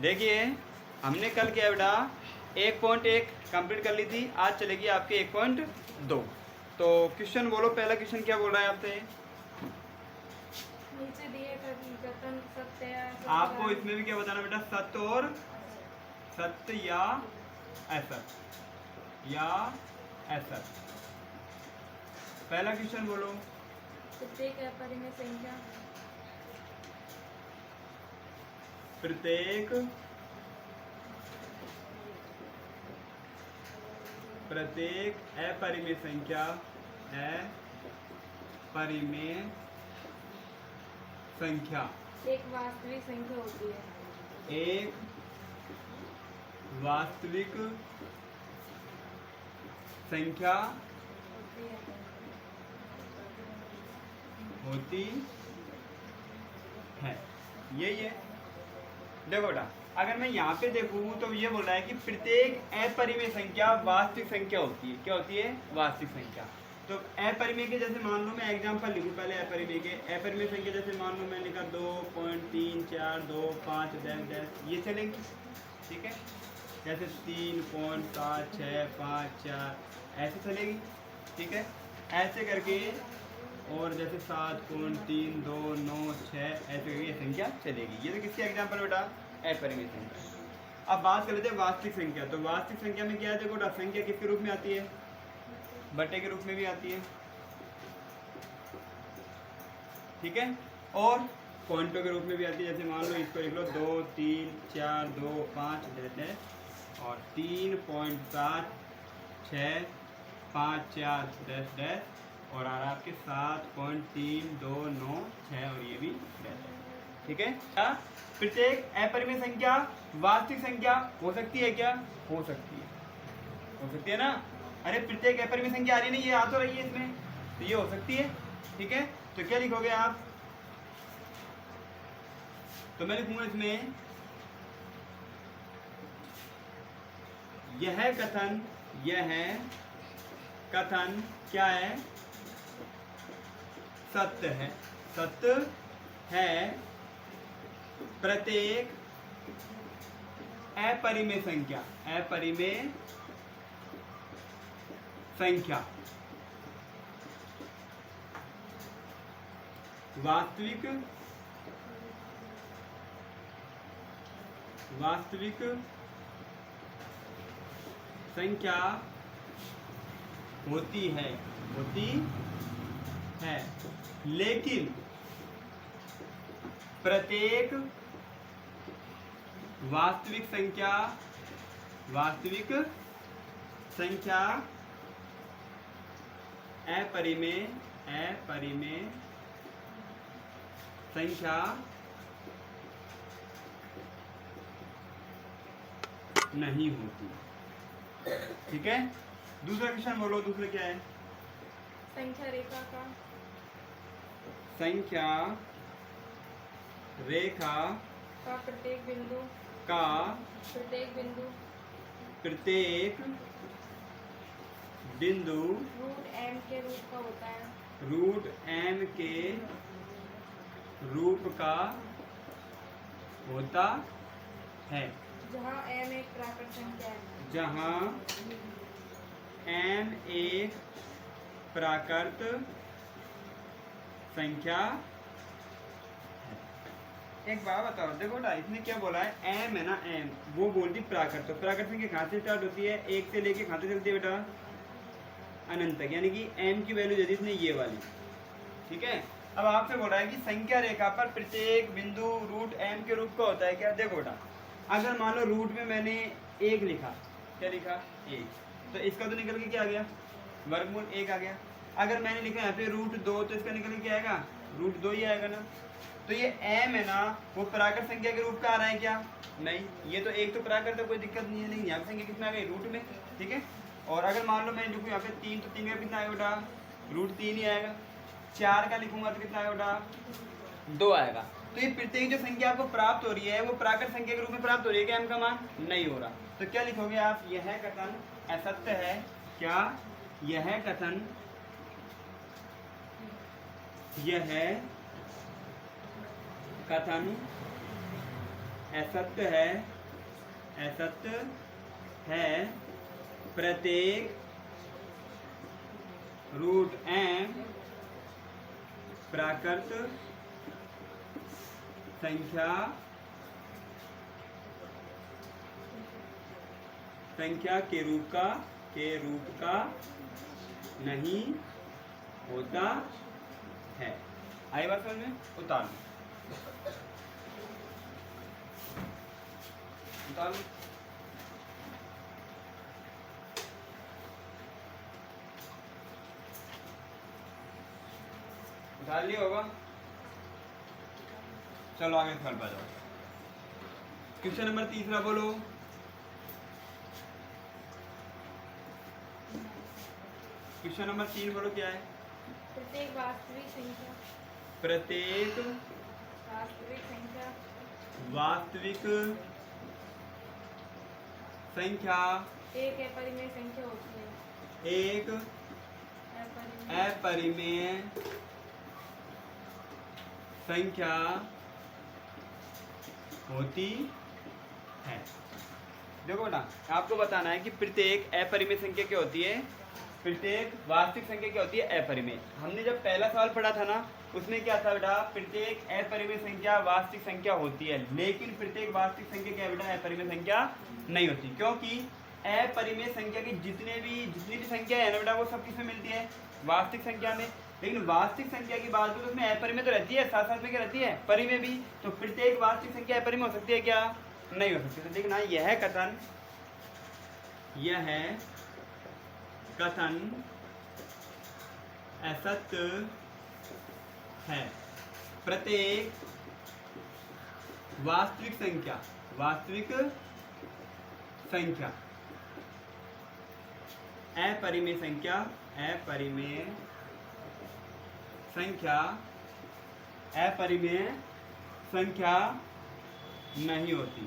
देखिए हमने कल किया बेटा 1.1 कंप्लीट कर ली थी, आज चलेगी आपके 1.2। तो क्वेश्चन बोलो, पहला क्वेश्चन क्या बोल रहा है आपसे? नीचे दिए कथन सत्य या आपको इसमें भी क्या बताना बेटा? सत्य और सत्य या असत, या असत। पहला क्वेश्चन बोलो। प्रत्येक अपरिमेय संख्या, प्रत्येक अपरिमेय संख्या, अपरिमेय संख्या एक वास्तविक संख्या होती है। एक वास्तविक संख्या होती है। यही है। देखो बेटा, अगर मैं यहाँ पे देखूँ तो ये बोल रहा है कि प्रत्येक अपरिमेय संख्या वास्तविक संख्या होती है। क्या होती है? वास्तविक संख्या। तो अपरिमेय के जैसे मान लो, मैं एग्जांपल लिखूँ पहले अपरिमेय के। अपरिमेय संख्या जैसे मान लो मैं लिखा 2.342 5 ये चलेंगी, ठीक है। जैसे 3.7654 ऐसे चलेगी, ठीक है। ऐसे करके, और जैसे 7.3296 ऐसे करके ये संख्या चलेगी। ये तो किसकी एग्जाम्पल बेटा? अपरिमेय संख्या। अब बात कर लेते हैं वास्तविक संख्या। तो वास्तविक संख्या में क्या है? देखो बेटा, संख्या किसके रूप में आती है? बटे के रूप में भी आती है, ठीक है। और पॉइंटों के रूप में भी आती है। जैसे मान लो इसको लिख लो 2 3 4 2 5 देते हैं, और 3.7654 और आ रहा आपके 7.3296 और ये भी रहता है, ठीक है। क्या प्रत्येक अपरिमेय संख्या वास्तविक संख्या हो सकती है? क्या हो सकती है? हो सकती है ना। अरे प्रत्येक अपरिमेय संख्या आ रही नहीं, ये आ तो रही है इसमें, तो ये हो सकती है, ठीक है। तो क्या लिखोगे आप? तो मैं लिखूंगा इसमें यह कथन क्या है? सत्य है। सत्य है। प्रत्येक अपरिमेय संख्या वास्तविक संख्या होती है, लेकिन प्रत्येक वास्तविक संख्या अपरिमेय संख्या नहीं होती, ठीक है। दूसरा क्वेश्चन बोलो, दूसरा क्या है? संख्या रेखा का प्रत्येक बिंदु रूट m के रूप का होता है। रूट m के रूप का होता है। जहाँ m एक प्राकृत संख्या है। जहाँ m एक प्राकृत संख्या है। एक बात बताओ, देखो ना इसने क्या बोला है? m है ना, m वो बोलती प्राकृत। तो प्राकृत संख्या कहाँ से स्टार्ट होती है? एक से लेके कहाँ से चलती है बेटा? अनंत तक, यानी कि m की वैल्यू दे दी इसने ये वाली, ठीक है। अब आपसे बोल रहा है कि संख्या रेखा पर प्रत्येक बिंदु रूट m के रूप का होता है। क्या? देखो बेटा, अगर मान लो रूट में मैंने 1 लिखा, क्या लिखा? 1, तो इसका तो निकल के क्या आ गया? वर्गमूल 1 आ गया। अगर मैंने लिखा यहाँ पे रूट 2, तो इसका निकल के क्या आएगा? रूट 2 ही आएगा ना। तो ये m है ना, वो प्राकृत संख्या के रूप का आ रहा है क्या? नहीं, ये तो एक तो प्राकृत है, कोई दिक्कत नहीं है, लेकिन यहाँ पे संख्या कितना आ गई? रूट में, ठीक है। और अगर मान लो मैं लिखूँ यहाँ पे 3, तो 3 का कितना आएगा बेटा? रूट 3 ही आएगा। 4 का लिखूंगा तो कितना आएगा बेटा? 2 आएगा। तो ये प्रत्येक जो संख्या आपको प्राप्त हो रही है वो प्राकृत संख्या के रूप में प्राप्त हो रही है क्या? m का मान नहीं हो रहा। तो क्या लिखोगे आप? यह कथन असत्य है। क्या? यह कथन असत्य है प्रत्येक रूट एम प्राकृत संख्या के रूप का नहीं होता है। आई बात समझ में? उतार लो। उतार लिया होगा। चलो आगे सवाल पर जाओ। क्वेश्चन नंबर 3 बोलो। क्वेश्चन नंबर 3 बोलो क्या है? प्रत्येक वास्तविक संख्या एक अपरिमेय संख्या होती है। एक अपरिमेय संख्या होती है। देखो बेटा, आपको बताना है कि प्रत्येक अपरिमेय संख्या क्या होती है, प्रत्येक वास्तविक संख्या क्या होती है, अपरिमेय। हमने जब पहला सवाल पढ़ा था ना, उसमें क्या था बेटा, प्रत्येक अपरिमेय संख्या वास्तविक संख्या होती है, लेकिन प्रत्येक वास्तविक संख्या क्या बेटा अपरिमेय संख्या नहीं होती, क्योंकि अपरिमेय संख्या की जितनी भी संख्या है ना बेटा, वो सब किसमें मिलती है, वास्तविक संख्या में। लेकिन वास्तविक संख्या की बात करें तो उसमें अपरिमेय तो रहती है, साथ साथ में क्या रहती है, परिमेय भी। तो प्रत्येक वास्तविक संख्या अपरिमेय हो सकती है क्या? नहीं हो सकती। तो देखना, यह कथन असत्य है। प्रत्येक वास्तविक संख्या अपरिमेय संख्या नहीं होती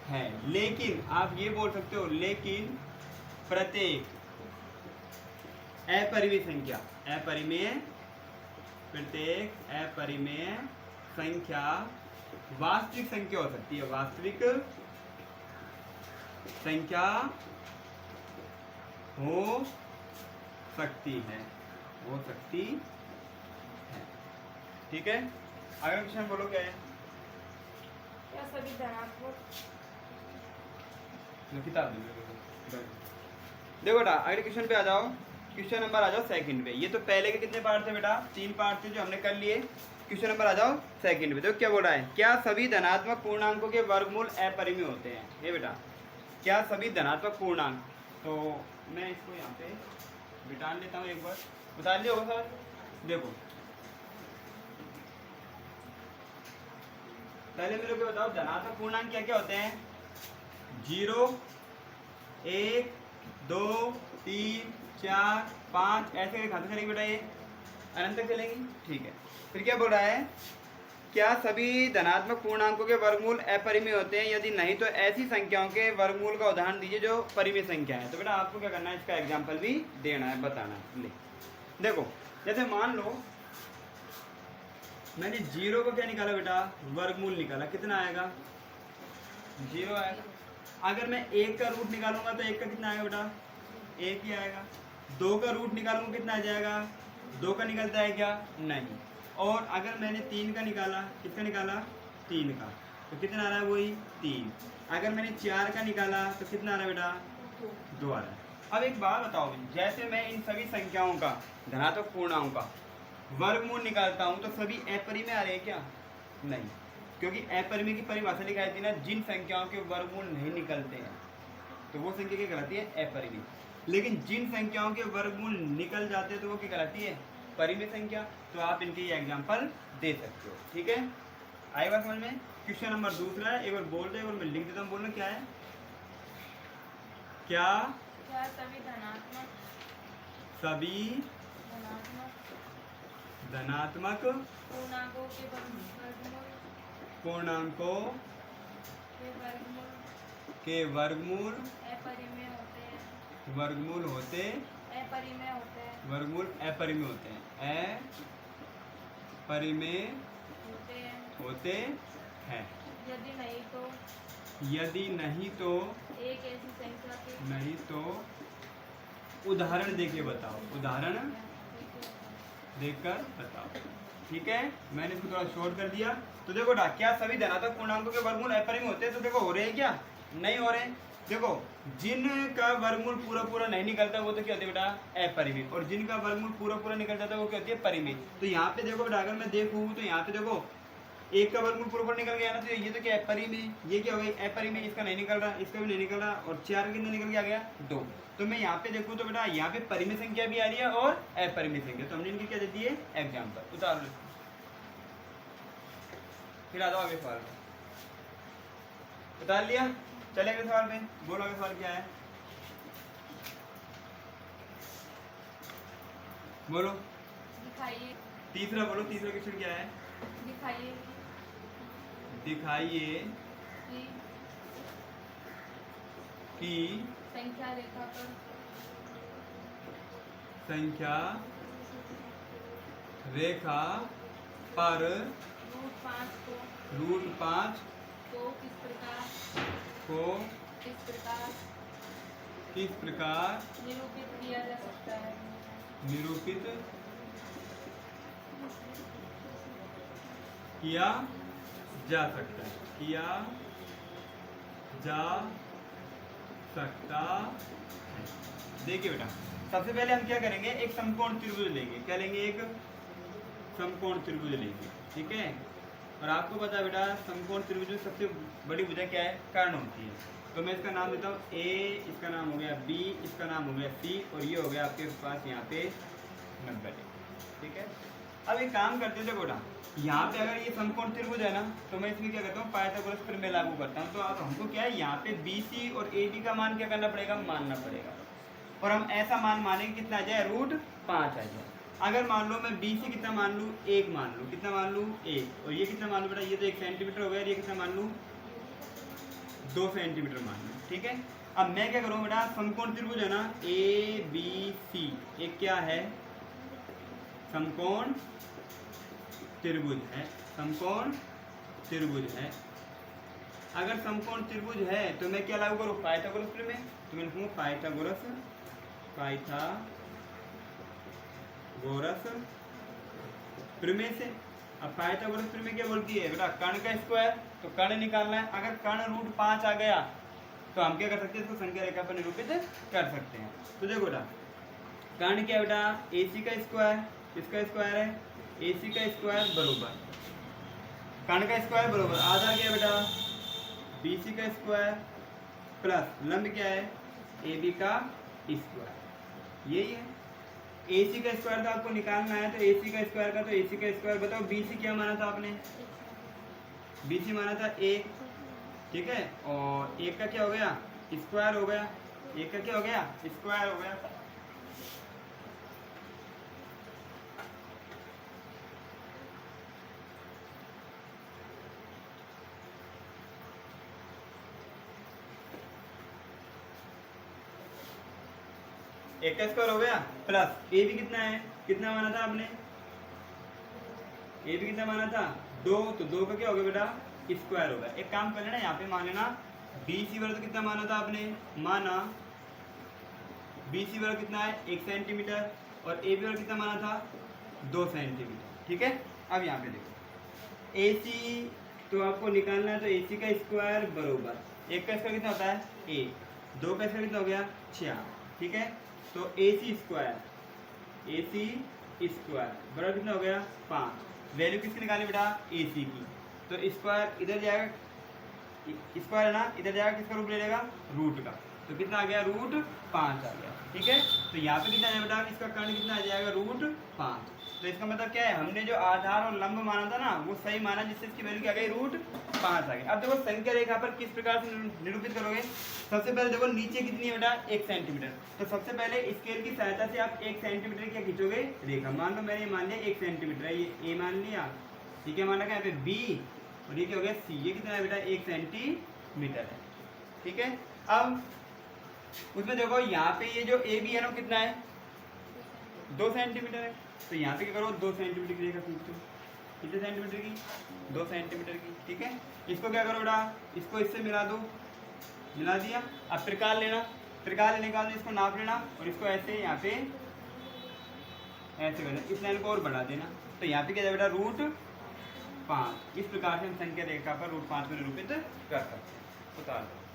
है। लेकिन आप ये बोल सकते हो, लेकिन प्रत्येक अपरिमेय संख्या वास्तविक संख्या हो सकती है, वास्तविक संख्या हो सकती है। ठीक है, अगला क्वेश्चन बोलो क्या है? क्या सभी धनात्मक किताब देखो बेटा, अगले क्वेश्चन पे आ जाओ। क्वेश्चन नंबर आ जाओ सेकंड पे। ये तो पहले के कितने पार्ट थे बेटा? 3 पार्ट थे जो हमने कर लिए। क्वेश्चन नंबर आ जाओ सेकंड पे। देखो क्या बोल रहा है, क्या सभी धनात्मक पूर्णांकों के वर्गमूल अपरिमेय होते हैं? ये बेटा, क्या सभी धनात्मक पूर्णांक, तो मैं इसको यहाँ पे बिठा लेता हूँ, एक बार बता लिया होगा सर। देखो पहले मेरे को बताओ, धनात्मक पूर्णांक क्या क्या होते हैं? 0, 1, 2, 3, 4, 5 ऐसे खाते चलेंगे बेटा, ये अनंत तक चलेंगी। ठीक है, फिर क्या बोल रहा है, क्या सभी धनात्मक पूर्णांकों के वर्गमूल अपरिमेय होते हैं? यदि नहीं तो ऐसी संख्याओं के वर्गमूल का उदाहरण दीजिए जो परिमेय संख्या है। तो बेटा आपको क्या करना है, इसका एग्जाम्पल भी देना है, बताना है। ले देखो, जैसे मान लो मैंने 0 को क्या निकाला बेटा, वर्गमूल निकाला, कितना आएगा? 0 आएगा। अगर मैं 1 का रूट निकालूंगा तो 1 का कितना आएगा बेटा? 1 ही आएगा। 2 का रूट निकालूंगा कितना आ जाएगा? 2 का निकलता है क्या? नहीं। और अगर मैंने 3 का निकाला, कितना निकाला? 3 का, तो कितना आ रहा है? वही 3। अगर मैंने 4 का निकाला तो कितना आ रहा है बेटा? 2 आ रहा है। अब एक बात बताओ, जैसे मैं इन सभी संख्याओं का, धनात्मक पूर्णांकों का वर्गमूल निकालता हूं तो सभी अपरिमेय आ रहे हैं क्या? नहीं, क्योंकि अपरिमेय की परिभाषा लिखाई थी ना, जिन संख्याओं के वर्गमूल नहीं निकलते हैं तो वो संख्या क्या कहलाती है? अपरिमेय। लेकिन जिन संख्याओं के वर्गमूल निकल जाते हैं तो वो क्या कहलाती है? परिमेय संख्या। तो आप इनके ये एग्जाम्पल दे सकते हो। ठीक है, आई बात समझ में? क्वेश्चन नंबर 2 है, एक बार बोल दे, एक बार मैं लिख देता हूँ, बोलना क्या है? क्या सभी धनात्मक पूर्णांकों के वर्गमूल अपरिमेय होते हैं। वर्गमूल अपरिमेय होते हैं। अपरिमेय होते हैं। यदि नहीं तो यदि नहीं तो एक ऐसी संख्या के नहीं तो उदाहरण देके बताओ, उदाहरण देखकर बताओ। ठीक है, मैंने इसको थोड़ा शॉर्ट कर दिया। तो देखो ना, क्या सभी धनात्मक पूर्णांकों के वर्गमूल अपरिमेय होते हैं? तो देखो हो रहे हैं क्या? नहीं हो रहे हैं। देखो जिनका वर्गमूल पूरा पूरा नहीं निकलता वो तो क्या होती है बेटा? अपरिमेय। और जिनका वर्गमूल पूरा पूरा निकल जाता है वो क्या होती है? परिमेय। तो यहाँ पे देखो बेटा, अगर मैं देखूँ तो यहाँ पे देखो एक का वर्गमूल पूरा पूरा निकल गया ना, तो ये तो क्या है? परिमेय। ये क्या हो गई? अपरिमेय। इसका नहीं निकल रहा, इसका भी नहीं निकल रहा, और 4 कितना निकल के आ गया? 2। तो मैं यहाँ पे देखूँ तो बेटा यहाँ पे परिमेय संख्या भी आ रही है और अपरिमेय संख्या। तो हमने इनकी क्या दे दी है? एग्जाम्पल। उतार लो, फिर आ जाओ अगले सवाल पे। उतार लिया, चले अगले सवाल पे। बोलो अगले सवाल क्या है? बोलो दिखाइए तीसरा, बोलो तीसरा क्वेश्चन क्या है? दिखाइए दिखाइए कि संख्या रेखा पर संख्या रेखा पर रूट 5 रूट 5 को को किस प्रकार निरूपित किया जा सकता है? निरूपित किया जा सकता है? किया जा सकता है। देखिए बेटा, सबसे पहले हम क्या करेंगे? एक समकोण त्रिभुज लेंगे। क्या लेंगे? एक समकोण त्रिभुज लेंगे। ठीक है, और आपको पता है बेटा समकोण त्रिभुज में सबसे बड़ी भुजा क्या है? कर्ण होती है। तो मैं इसका नाम देता हूँ ए, इसका नाम हो गया बी, इसका नाम हो गया सी, और ये हो गया आपके पास यहाँ पे 90। ठीक है, अब एक काम करते थे बेटा, यहाँ पे अगर ये समकोण त्रिभुज है ना, तो मैं इसमें क्या करता हूँ? पाइथागोरस प्रमेय लागू करता हूँ। तो अब हमको क्या है? यहाँ पे बी सी और ए बी का मान क्या करना पड़ेगा? मानना पड़ेगा। और हम ऐसा मान मानेंगे कितना आ जाए? रूट 5 आ जाए। अगर मान लो मैं बी सी कितना मान लूँ? 1 मान लूँ। कितना मान लूँ? 1। और ये कितना मान लूँ बेटा? ये तो 1 सेंटीमीटर हो गया। ये कितना मान लूँ? 2 सेंटीमीटर मान लूँ। ठीक है, अब मैं क्या करूँ बेटा? समकोण त्रिभुज है ना, ए बी सी, एक क्या है? समकोण त्रिभुज है। समकोण त्रिभुज है। अगर समकोण त्रिभुज है तो मैं क्या लागू करूँ? पाइथागोरस प्रमेय। तो मैं लिखूंगा पाइथागोरस प्रमेय से। अब पाइथागोरस प्रमेय क्या बोलती है बेटा? कर्ण का स्क्वायर। तो कर्ण निकालना है। अगर कर्ण रूट 5 आ गया तो हम क्या कर सकते हैं? इसको संख्या रेखा पर निरूपित कर सकते हैं। तो देखो बेटा, कर्ण क्या है बेटा? AC का स्क्वायर। किसका स्क्वायर है? AC का स्क्वायर बरोबर कर्ण का स्क्वायर बरोबर आधार क्या है बेटा? BC का स्क्वायर प्लस लंब क्या है? AB का स्क्वायर। यही है। AC का स्क्वायर तो आपको निकालना है, तो AC का स्क्वायर का, तो AC का स्क्वायर बताओ। BC क्या माना था आपने? BC माना था 1। ठीक है, और 1 का क्या हो गया? स्क्वायर हो गया। 1 का क्या हो गया? स्क्वायर हो गया। एक का स्क्वायर हो गया प्लस ए भी कितना है? कितना माना था आपने? ए भी कितना माना था? 2। तो 2 का क्या हो गया बेटा? स्क्वायर हो गया। एक काम कर लेना, यहाँ पे मान लेना BC वर्ग कितना माना था आपने? माना BC वर्ग कितना है? 1 सेंटीमीटर। और AB वर्ग कितना माना था? 2 सेंटीमीटर। ठीक है, अब यहाँ पे देखो AC तो आपको निकालना है, तो AC का स्क्वायर बरोबर 1 का स्क्वायर कितना होता है? 1। 2 का स्क्वायर कितना हो गया? 6। ठीक है, तो AC स्क्वायर बराबर कितना हो गया? 5। वैल्यू किसकी निकाली बेटा? AC की। तो स्क्वायर इधर जाएगा, स्क्वायर है ना, इधर जाएगा, किसका रूप ले लेगा? रूट का। तो कितना आ गया? रूट 5 आ गया। ठीक है, तो यहाँ पे कितना है बेटा? इसका कर्ण कितना आ जाएगा? रूट 5। तो इसका मतलब क्या है? हमने जो आधार और लंब माना था ना, वो सही माना, जिससे इसकी वैल्यू क्या गई? रूट 5 आ गई। अब देखो संख्या रेखा पर किस प्रकार से निरूपित करोगे? सबसे पहले देखो नीचे कितनी है बेटा? 1 सेंटीमीटर। तो सबसे पहले स्केल की सहायता से आप 1 सेंटीमीटर क्या खींचोगे? रेखा। मान लो मैंने ये मान लिया 1 सेंटीमीटर है, ये A मान लिया। ठीक है, मान लगा यहाँ पे B, और ये क्या हो गया? C। ये कितना है बेटा? 1 सेंटीमीटर है। ठीक है, अब उसमें देखो यहाँ पे ये जो AB है ना, कितना है? 2 सेंटीमीटर है। तो यहाँ पे क्या करो? 2 सेंटीमीटर की रेखा खींचो। कितने सेंटीमीटर की, 2 सेंटीमीटर की, ठीक है। इसको क्या करो बेटा, इसको इससे मिला दो, मिला दिया। अब प्रकार लेना, प्रकार लेने के बाद इसको नाप लेना और इसको ऐसे यहाँ पे ऐसे करना, इस लाइन को और बढ़ा देना। तो यहाँ पे क्या जाए बेटा, √5। इस प्रकार से हम संख्या रेखा पर √5 को निरूपित कर सकते हैं। उतार दो।